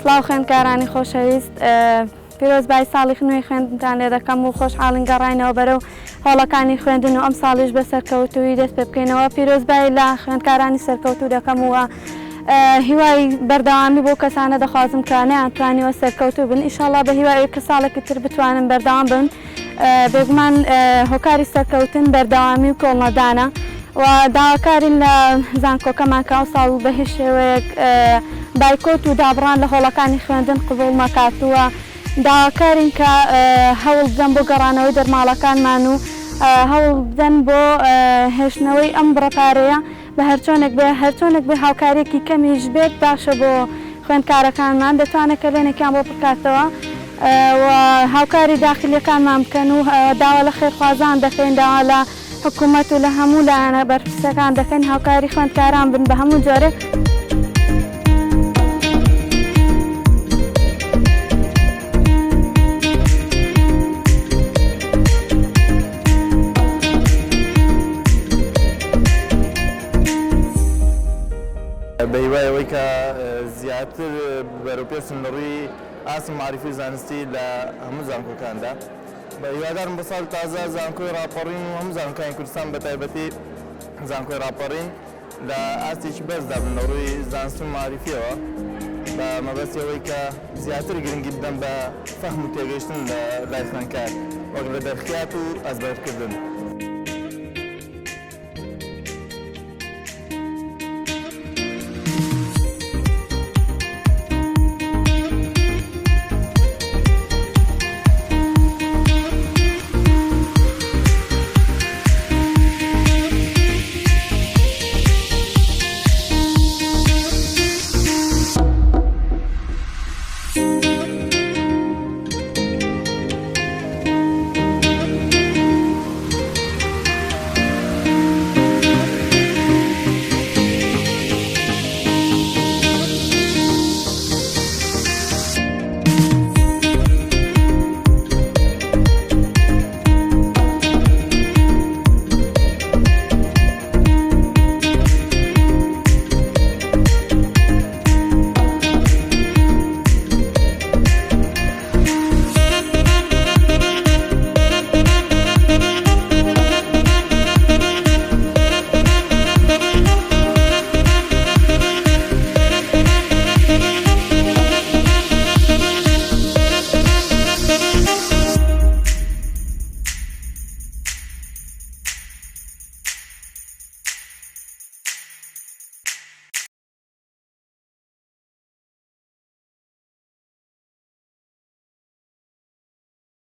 سلااو خوێندکارانی خۆشەویست پیرۆزبای ساڵی نوێی خوێندتان لێ دەکەم و خۆشحاڵین گەڕاینەوە بەرەو هەوڵەکانی خوێندن و ئەم ساڵیش بە سەرکەوتووی دەست پێ بکەینەوە. پیرۆزبای لە خوێندکارانی سەرکەوتوو دەکەم و هیوای بەردەوامی بۆ کەسانە دەخوازم کە نەیانتوانیوە سەرکەوتوو بن. ئیشەڵڵا بە هیوای کە ساڵێکی تر بتوانن بەردەوام بن. بێگومان هۆکاری سەرکەوتن بەردەوامی و کۆڵنەدانە و داواکارین لە زانکۆکەمان کە ئەو ساڵ بە هیچ شێوەیەک بایکۆت و دابڕان لە هۆڵەکانی خوێندن قبوڵ مەکاتووە. داواکارین کە هەوڵ بدەن بۆ گەڕانەوەی دەرماڵەکانمان و هەوڵ بدەن بۆ هێشتنەوەی ئەم بڕەپارەیە بە هەرچۆنێک بێ هاوکاریەکی کەمیش بێت باشە بۆ خوێندکارەکانمان دەتوانێت کە لێنێکیان بۆ بکاتەوە و هاوکاری داخلیەکانمان بکەن و داوا لە خێرخوازان دەکەین، داوا لە حکوومەت و لە هەموو لایەنە بەرپرسەکان دەکەین هاوکاری خوێندکاران بن بە هەموو جۆرێک. بە هیوایەوەی کە زیاتر بەرەوپێچن لە ڕووی ئاسم معریفی و زانستی لە هەموو زانکۆکاندا بە هیوادارم بە ساڵ تازە زانکۆی ڕاپەڕین و هەموو زانکۆکانی کوردستان بە تایبەتی زانکۆی ڕاپەڕین لە ئاستێکی بەرزدا بن لە ڕووی زانستی و معریفیەوە بە مەبەستیەوەی کە زیاتر گرنگی بدەن بە فەهم و تێگەیشتن لە لای خوێندکار وەک لە دەرخیات و ئەزبەرکردن.